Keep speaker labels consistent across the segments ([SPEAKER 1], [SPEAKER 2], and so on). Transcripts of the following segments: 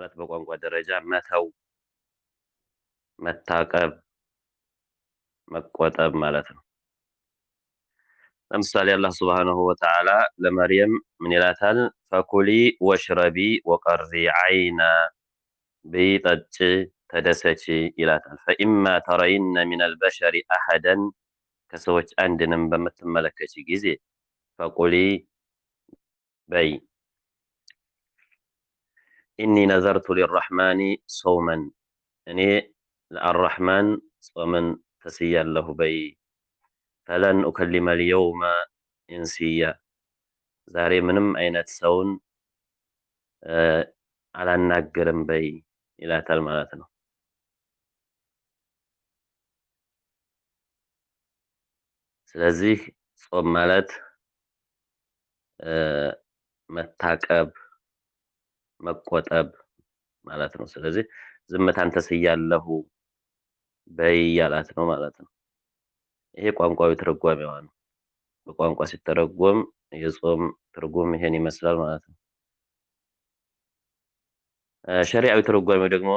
[SPEAKER 1] ማለት በቋንቋ ደረጃ መተው፣ መታቀብ፣ መቆጠብ ማለት ነው። ለምሳሌ አላህ ሱብሓነሁ ወተዓላ ለመርየም ምን ይላታል? ፈኩሊ ወሽረቢ ወቀሪ ዐይና ብይ፣ ጠጪ፣ ተደሰቺ ይላታል። ፈኢማ ተረይነ ሚነል በሸሪ አሐደን ከሰዎች አንድንም በምትመለከች ጊዜ ፈቁሊ በይ ኢኒ ነዘርቱ ሊረሕማኒ ሶውመን እኔ ለአራሕማን ጾምን ተስያለሁ በይ። ፈለን ኡከሊመ ልየውመ ኢንሲያ ዛሬ ምንም አይነት ሰውን አላናግርም በይ ይላታል ማለት ነው። ስለዚህ ጾም ማለት መታቀብ፣ መቆጠብ ማለት ነው። ስለዚህ ዝምታን ተስያለሁ በይ ያላት ነው ማለት ነው። ይሄ ቋንቋዊ ትርጓሜዋ ነው። በቋንቋ ሲተረጎም የጾም ትርጉም ይሄን ይመስላል ማለት ነው። ሸሪዓዊ ትርጓሜው ደግሞ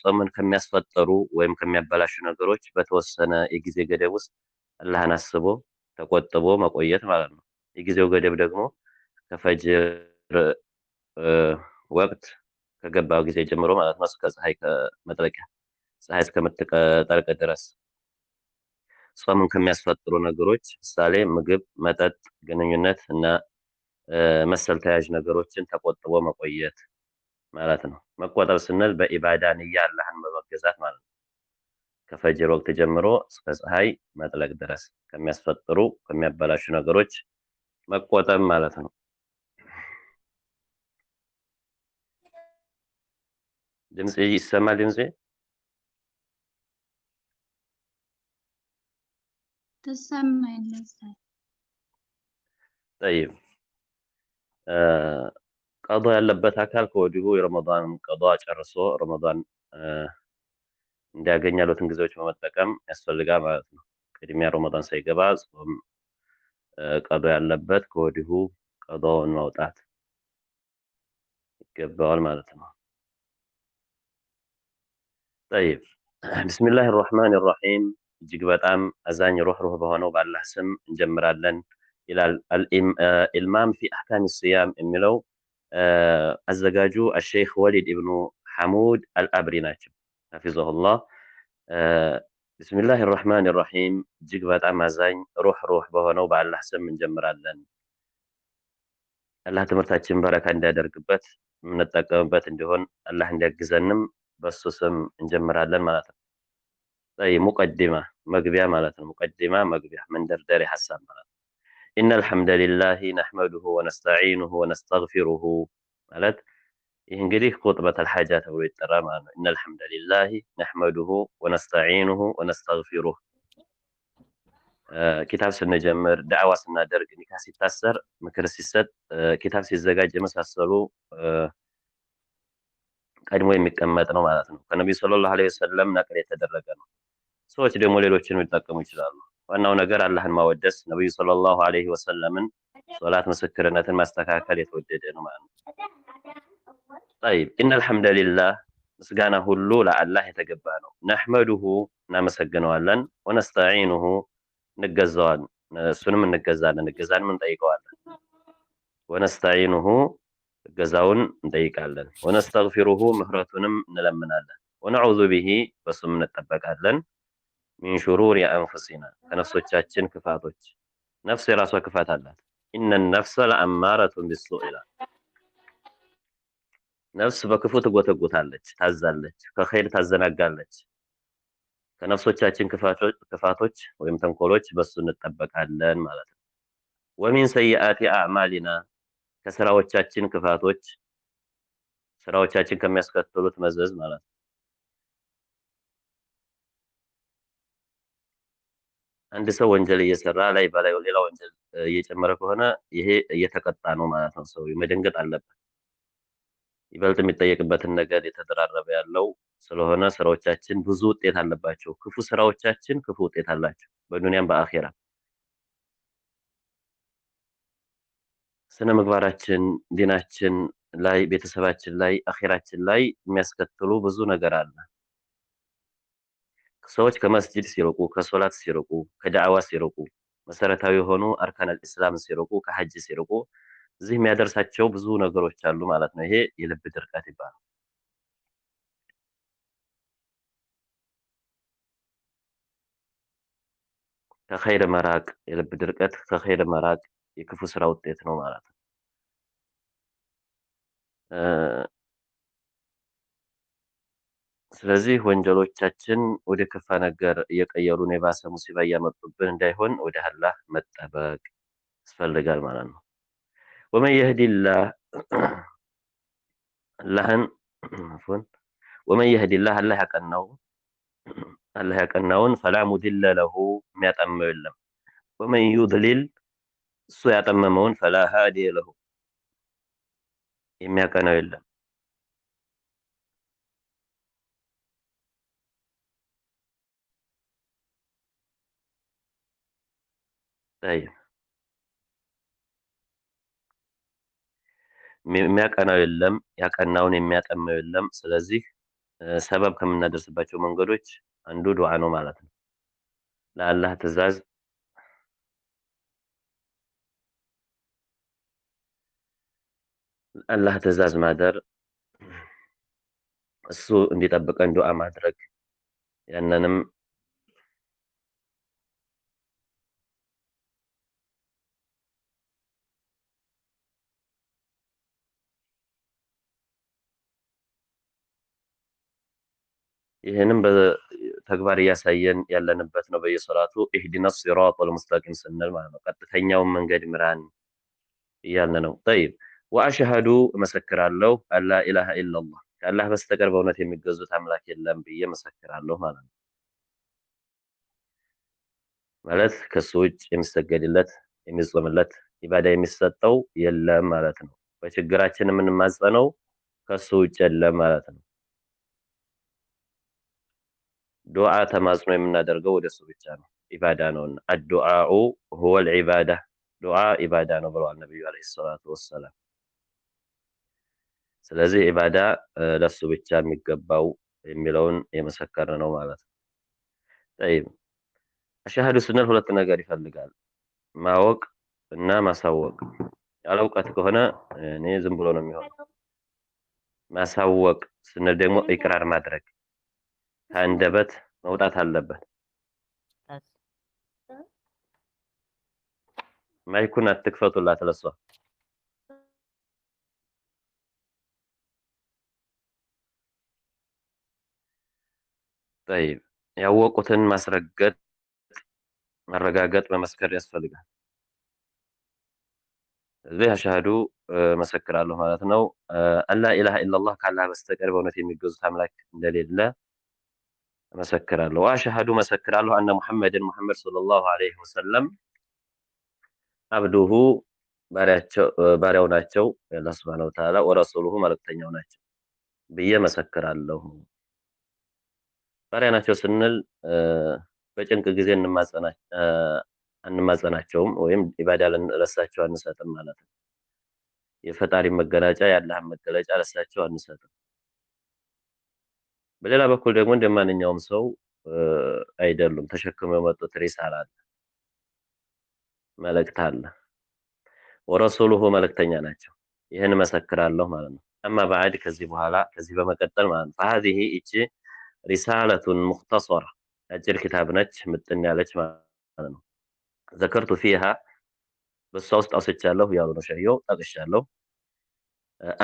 [SPEAKER 1] ጾምን ከሚያስፈጠሩ ወይም ከሚያበላሹ ነገሮች በተወሰነ የጊዜ ገደብ ውስጥ አላህን አስቦ ተቆጥቦ መቆየት ማለት ነው። የጊዜው ገደብ ደግሞ ከፈጅር ወቅት ከገባው ጊዜ ጀምሮ ማለት ነው እስከ ፀሐይ ከመጥለቂያ ፀሐይ እስከምትጠልቅ ድረስ ጾምን ከሚያስፈጥሩ ነገሮች ምሳሌ ምግብ፣ መጠጥ፣ ግንኙነት እና መሰል ተያያዥ ነገሮችን ተቆጥቦ መቆየት ማለት ነው። መቆጠብ ስንል በኢባዳ ንያ አላህን በመገዛት ማለት ነው። ከፈጅር ወቅት ጀምሮ እስከ ፀሐይ መጥለቅ ድረስ ከሚያስፈጥሩ ከሚያበላሹ ነገሮች መቆጠብ ማለት ነው። ድምጽ ይሰማል? ድምጽ
[SPEAKER 2] ትሰማለች።
[SPEAKER 1] طيب ቀዷ ያለበት አካል ከወዲሁ የረመዳን ቀዷ ጨርሶ ረመዳን እንዲያገኝ ያሉትን ጊዜዎች በመጠቀም ያስፈልጋል ማለት ነው። ቅድሚያ ረመዳን ሳይገባ ጾም ቀዷ ያለበት ከወዲሁ ቀዷውን ማውጣት ይገባዋል ማለት ነው። طيب ቢስሚላህ الرحمن الرحيم እጅግ በጣም አዛኝ ሩህሩህ በሆነው በአላህ ስም እንጀምራለን ይላል። ኢልማም ፊ አህካም ሲያም የሚለው አዘጋጁ አሸይኽ ወሊድ ኢብኑ ሐሙድ አልአብሪ ናቸው ሐፊዘሁላህ። ቢስሚላህ الرحمن الرحيم እጅግ በጣም አዛኝ ሩህሩህ በሆነው በአላህ ስም እንጀምራለን። አላህ ትምህርታችን በረካ እንዲያደርግበት የምንጠቀምበት እንዲሆን አላህ እንዲያግዘንም በሱ ስም እንጀምራለን ማለት ነው። ሙቀዲማ መግቢያ ማለት ነው። ሙቀዲማ መግቢያ መንደርደሪያ ሐሳብ ማለት ነው። ኢነል ሐምደሊላሂ ነሕመዱሁ ወነስተዒኑሁ ወነስተግፊሩሁ ማለት ይህ እንግዲህ ኹጥበተል ሐጃ ተብሎ ይጠራል ማለት ነው። ኢነል ሐምደሊላሂ ነሕመዱሁ ወነስተዒኑሁ ወነስተግፊሩሁ ኪታብ ስንጀምር፣ ዳዕዋ ስናደርግ፣ ኒካ ሲታሰር፣ ምክር ሲሰጥ፣ ኪታብ ሲዘጋጅ የመሳሰሉ ቀድሞ የሚቀመጥ ነው ማለት ነው። ከነቢዩ ሰለላሁ ዐለይሂ ወሰለም ነቅል የተደረገ ነው። ሰዎች ደግሞ ሌሎችን ሊጠቀሙ ይችላሉ። ዋናው ነገር አላህን ማወደስ፣ ነቢዩ ሰለላሁ ዐለይሂ ወሰለምን ሶላት ምስክርነትን ማስተካከል የተወደደ ነው ማለት ነው። ጠይብ ኢነል ሐምደሊላህ ምስጋና ሁሉ ለአላህ የተገባ ነው። ነሕመዱሁ እናመሰግነዋለን፣ ወነስተዒኑሁ እንገዛዋለን፣ እሱንም እንገዛለን፣ እገዛንም እንጠይቀዋለን። ወነስተዒኑሁ እገዛውን እንጠይቃለን። ወነስተግፊሩሁ ምህረቱንም እንለምናለን። ወነዑዙ ቢሂ በሱም እንጠበቃለን። ሚን ሹሩሪ አንፉሲና ከነፍሶቻችን ክፋቶች። ነፍስ የራሷ ክፋት አላት። ኢነ ነፍሰ ለአማረቱን ቢሱእ ይላል። ነፍስ በክፉ ትጎተጉታለች፣ ታዛለች፣ ከኸይር ታዘናጋለች። ከነፍሶቻችን ክፋቶች ወይም ተንኮሎች በሱ እንጠበቃለን ማለት ነው። ወሚን ሰይአቲ አዕማሊና ከስራዎቻችን ክፋቶች ስራዎቻችን ከሚያስከትሉት መዘዝ ማለት ነው። አንድ ሰው ወንጀል እየሰራ ላይ በላይ ሌላ ወንጀል እየጨመረ ከሆነ ይሄ እየተቀጣ ነው ማለት ነው። ሰው መደንገጥ አለበት። ይበልጥ የሚጠየቅበትን ነገር የተደራረበ ያለው ስለሆነ ስራዎቻችን ብዙ ውጤት አለባቸው። ክፉ ስራዎቻችን ክፉ ውጤት አላቸው በዱንያም በአኺራ። ስነ ምግባራችን፣ ዲናችን ላይ ቤተሰባችን ላይ አኺራችን ላይ የሚያስከትሉ ብዙ ነገር አለ። ሰዎች ከመስጂድ ሲርቁ፣ ከሶላት ሲርቁ፣ ከዳዕዋ ሲርቁ፣ መሰረታዊ የሆኑ አርካነል ኢስላም ሲርቁ፣ ከሐጅ ሲርቁ እዚህ የሚያደርሳቸው ብዙ ነገሮች አሉ ማለት ነው። ይሄ የልብ ድርቀት ይባላል። ከኸይር መራቅ የልብ ድርቀት ከኸይር መራቅ የክፉ ስራ ውጤት ነው ማለት ነው። ስለዚህ ወንጀሎቻችን ወደ ከፋ ነገር እየቀየሩን የባሰ ሙሲባ እያመጡብን እንዳይሆን ወደ አላህ መጠበቅ ያስፈልጋል ማለት ነው። ወመን የህዲላህ አላህን አፍወን ወመን የህዲላህ አላህ ያቀናውን ፈላ ሙድለ ለሁ የሚያጠመው የለም። ወመን ዩድሊል እሱ ያጠመመውን ፈላ ሃዲየ ለሁ የሚያቀናው የለም። طيب የሚያቀናው የለም፣ ያቀናውን የሚያጠመው የለም። ስለዚህ ሰበብ ከምናደርስባቸው መንገዶች አንዱ ዱዓ ነው ማለት ነው። ለአላህ ትእዛዝ አላህ ትእዛዝ ማደር፣ እሱ እንዲጠብቀን ዱዓ ማድረግ ያንንም ይህንም በተግባር እያሳየን ያለንበት ነው። በየሰላቱ ኢህዲነ ሲራጠል ሙስተቂም ስንል ማለት ነው። ቀጥተኛውን መንገድ ምራን እያልን ነው። ጠይብ ወአሽሀዱ እመሰክራለሁ አላ ኢላሃ ኢለላህ ከአላህ በስተቀር በእውነት የሚገዙት አምላክ የለም ብዬ መሰክራለሁ ማለት ነው። ማለት ከሱ ውጭ የሚሰገድለት የሚጾምለት ኢባዳ የሚሰጠው የለም ማለት ነው። በችግራችን የምንማጸነው ከሱ ውጭ የለም ማለት ነው። ዱዓ ተማጽኖ የምናደርገው ወደሱ ብቻ ነው። ኢባዳ ነውና አዱዓኡ ሁወል ዒባዳ ዱዓ ኢባዳ ነው ብለዋል ነብዩ አለይሂ ሰላቱ ወሰላም። ስለዚህ ኢባዳ ለሱ ብቻ የሚገባው የሚለውን የመሰከርን ነው ማለት ነው። ጠይብ አሻሃዱ ስንል ሁለት ነገር ይፈልጋል፣ ማወቅ እና ማሳወቅ። ያለ እውቀት ከሆነ እኔ ዝም ብሎ ነው የሚሆነው። ማሳወቅ ስንል ደግሞ ኢቅራር ማድረግ ከአንደበት መውጣት አለበት። ማይኩን አትክፈቱላት ለሷ። ጠይብ ያወቁትን ማስረገጥ ማረጋገጥ መመስከር ያስፈልጋል። እዚህ አሻሃዱ መሰክራለሁ ማለት ነው። አላ ኢላሃ ኢላላህ ከአላህ በስተቀር በእውነት የሚገዙት አምላክ እንደሌለ መሰክራለሁ። ወአሽሀዱ መሰክራለሁ አነ ሙሐመድን ሙሐመድ ሰለላሁ ዐለይሂ ወሰለም አብዱሁ ባሪያው ናቸው የአላህ ሱብሓነሁ ወተዓላ ወረሱሉሁ መልእክተኛው ናቸው ብዬ መሰክራለሁ። ባሪያ ናቸው ስንል በጭንቅ ጊዜ አንማጸናቸውም ወይም ኢባዳ ለሳቸው አንሰጥም ማለት ነው። የፈጣሪ መገለጫ የአላህን መገለጫ ለሳቸው አንሰጥም። በሌላ በኩል ደግሞ እንደማንኛውም ሰው አይደሉም። ተሸክመው የመጡት ሪሳላ አለ፣ መልእክት አለ። ወረሱሉሁ መልእክተኛ ናቸው። ይህን መሰክራለሁ ማለት ነው። አማ በዓድ ከዚህ በኋላ ከዚህ በመቀጠል ማለት ነው فهذه እቺ ሪሳለቱን ሙኽተሰራ አጭር ኪታብ ነች፣ ምጥን ያለች ማለት ነው። ዘከርቱ ፊሃ በሷ ውስጥ አውስቻለሁ ያሉ ነው ሸይው ጠቅሻለሁ።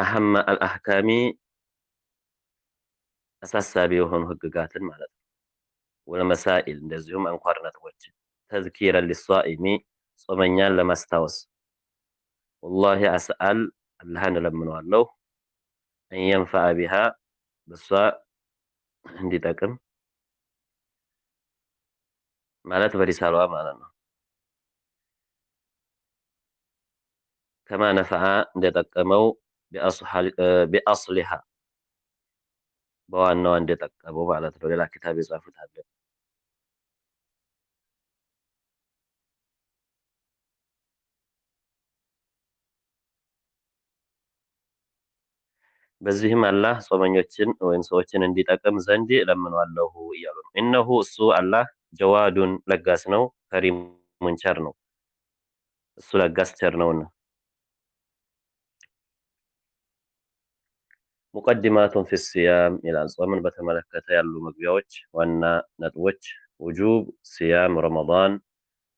[SPEAKER 1] አህመ አልአህካሚ አሳሳቢ የሆኑ ህግጋትን ማለት ነው። ወለመሳኢል እንደዚሁም አንኳር ነጥቦችን ተዝኪረን ሊሷኢሚ ጾመኛን ለማስታወስ ወላሂ አስአል አላህን እለምነዋለሁ አንየንፈዐ ቢሃ በሷ እንዲጠቅም ማለት በሪሳላዋ ማለት ነው። ከማ ነፈዐ እንደጠቀመው ቢአስሊሃ በዋናዋ እንደጠቀመው ማለት ነው። ሌላ ኪታብ የጻፉት አለ። በዚህም አላህ ጾመኞችን ወይም ሰዎችን እንዲጠቅም ዘንድ እለምነዋለሁ እያሉ ነው። እነሁ እሱ አላህ ጀዋዱን ለጋስ ነው፣ ከሪሙን ቸር ነው። እሱ ለጋስ ቸር ነውና። ሙቀዲማቱን ፊ ሲያም ይላል። ጾምን በተመለከተ ያሉ መግቢያዎች ዋና ነጥቦች ውጁብ ሲያም ረመዳን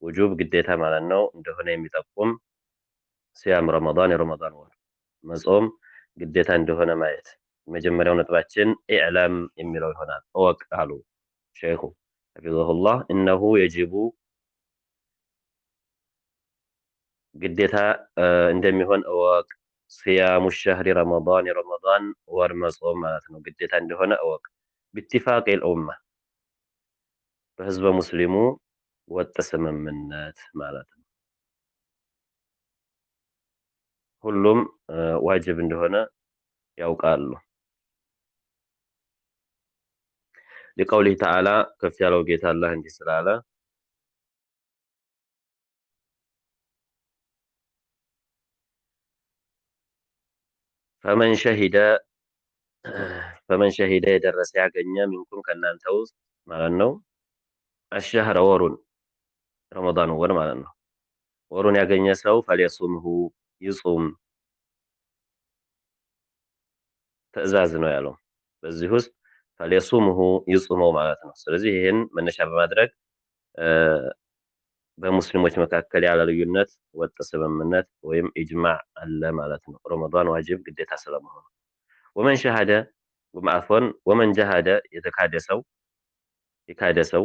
[SPEAKER 1] ውጁብ ግዴታ ማለት ነው እንደሆነ የሚጠቁም ሲያም ረመዳን የረመዳን ወር መጾም ግዴታ እንደሆነ ማየት። የመጀመሪያው ነጥባችን ኢዕለም የሚለው ይሆናል። እወቅ አሉ ሼኹ ሐፊዘሁላህ እነሁ የጅቡ ግዴታ እንደሚሆን እወቅ። ሲያሙ ሸህሪ ረመዳን የረመዳን ወር መጾም ማለት ነው ግዴታ እንደሆነ እወቅ። ቢትፋቅ ልኡማ በህዝበ ሙስሊሙ ወጥ ስምምነት ማለት ነው። ሁሉም ዋጅብ እንደሆነ ያውቃሉ። ሊቀውሊህ ተዓላ ከፍ ያለው ጌታ አላህ እንዲህ ስላለ ፈመን ሸሂደ የደረሰ ያገኘ ሚንኩም ከእናንተ ውስጥ ማለት ነው አሸህረ ወሩን ረመዳን ወር ማለት ነው ወሩን ያገኘ ሰው ፈሊየሱምሁ ይጹም ትዕዛዝ ነው ያለው። በዚህ ውስጥ ፈሊየሱምሁ ይጹመው ማለት ነው። ስለዚህ ይህን መነሻ በማድረግ በሙስሊሞች መካከል ያለ ልዩነት ወጥ ስምምነት ወይም ኢጅማዕ አለ ማለት ነው ረመዳን ዋጅብ ግዴታ ስለመሆኑ። ወመን ሸሃደ ወማአፎን ወመን ጀሃደ የካደ ሰው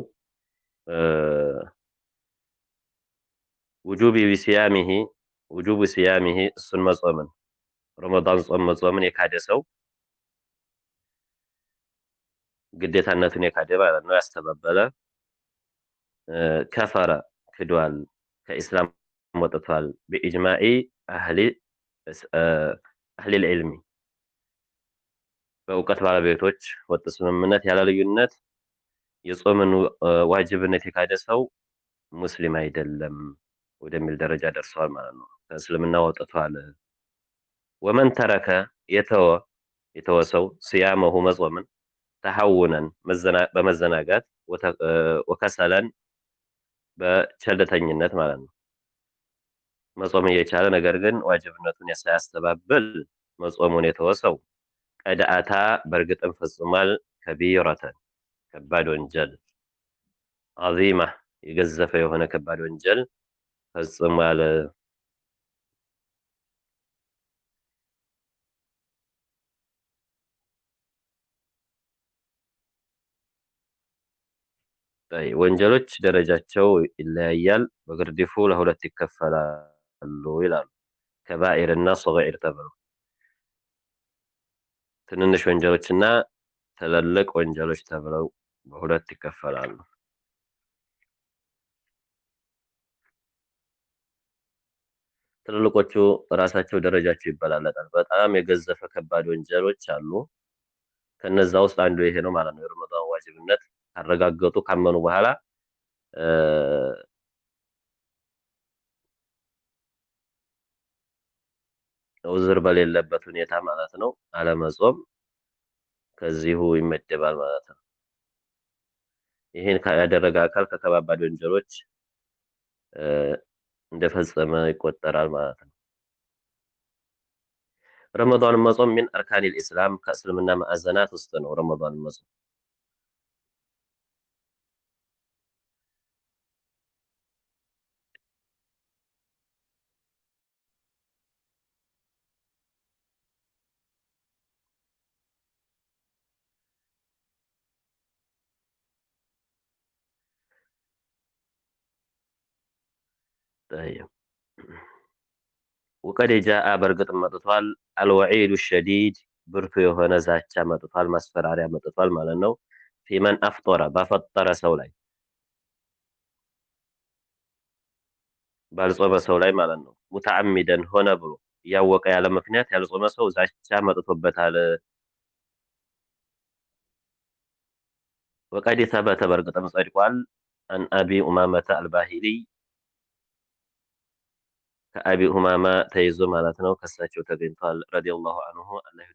[SPEAKER 1] ውጁብ ሲያሚሂ እሱን መጾምን ረመዳን ጾም መጾምን የካደ ሰው ግዴታነቱን የካደ ማለት ነው ያስተባበለ ከፈረ ክዷል፣ ከኢስላም ወጥቷል። በኢጅማዒ አህሊል ዒልሚ በእውቀት ባለቤቶች ወጥ ስምምነት ያለ ልዩነት የጾምን ዋጅብነት የካደ ሰው ሙስሊም አይደለም ወደሚል ደረጃ ደርሰዋል ማለት ነው። ከእስልምና ወጥቷል። ወመን ተረከ የተወ ሰው ሲያመሁ መጾምን ተሐውነን በመዘናጋት ወከሰለን በቸልተኝነት ማለት ነው መጾም እየቻለ ነገር ግን ዋጅብነቱን ሳያስተባብል መጾሙን የተወሰው ቀድ አታ በእርግጥም ፈጽሟል ከቢረተን ከባድ ወንጀል ዐዚማ የገዘፈ የሆነ ከባድ ወንጀል ፈጽሟል። ወንጀሎች ደረጃቸው ይለያያል። በግርድፉ ለሁለት ይከፈላሉ ይላሉ። ከባኢር እና ሰገኢር ተብለው ትንንሽ ወንጀሎችና ትልልቅ ወንጀሎች ተብለው በሁለት ይከፈላሉ። ትልልቆቹ ራሳቸው ደረጃቸው ይበላለጣል። በጣም የገዘፈ ከባድ ወንጀሎች አሉ። ከነዛ ውስጥ አንዱ ይሄ ነው ማለት ነው። የረመዳን ዋጅብነት ካረጋገጡ ካመኑ በኋላ ዑዝር በሌለበት ሁኔታ ማለት ነው አለመጾም ከዚሁ ይመደባል ማለት ነው። ይሄን ያደረገ አካል ከከባባድ ወንጀሎች እንደፈጸመ ይቆጠራል ማለት ነው። ረመዳን መጾም ሚን አርካኒል ኢስላም ከእስልምና ማዕዘናት ውስጥ ነው ረመዳን መጾም። ወቀድ ጃአ በእርግጥ መጥቷል አልወዒዱ ሸዲድ ብርቱ የሆነ ዛቻ መጥቷል፣ ማስፈራሪያ መጥቷል ማለት ነው። ፊመን አፍጠረ ባፈጠረ ሰው ላይ ባልጾመ ሰው ላይ ማለት ነው። ሙተዓሚደን ሆነ ብሎ እያወቀ ያለ ምክንያት ያልጾመ ሰው ዛቻ መጥቶበታል። ወቀድ ሰበተ በእርግጥም ጸድቋል አን አቢ ኡማመተ አልባሂሊ ከአቢ ኡማማ ተይዞ ማለት ነው ከሳቸው ተገኝቷል ረዲየላሁ ዐንሁ አላህ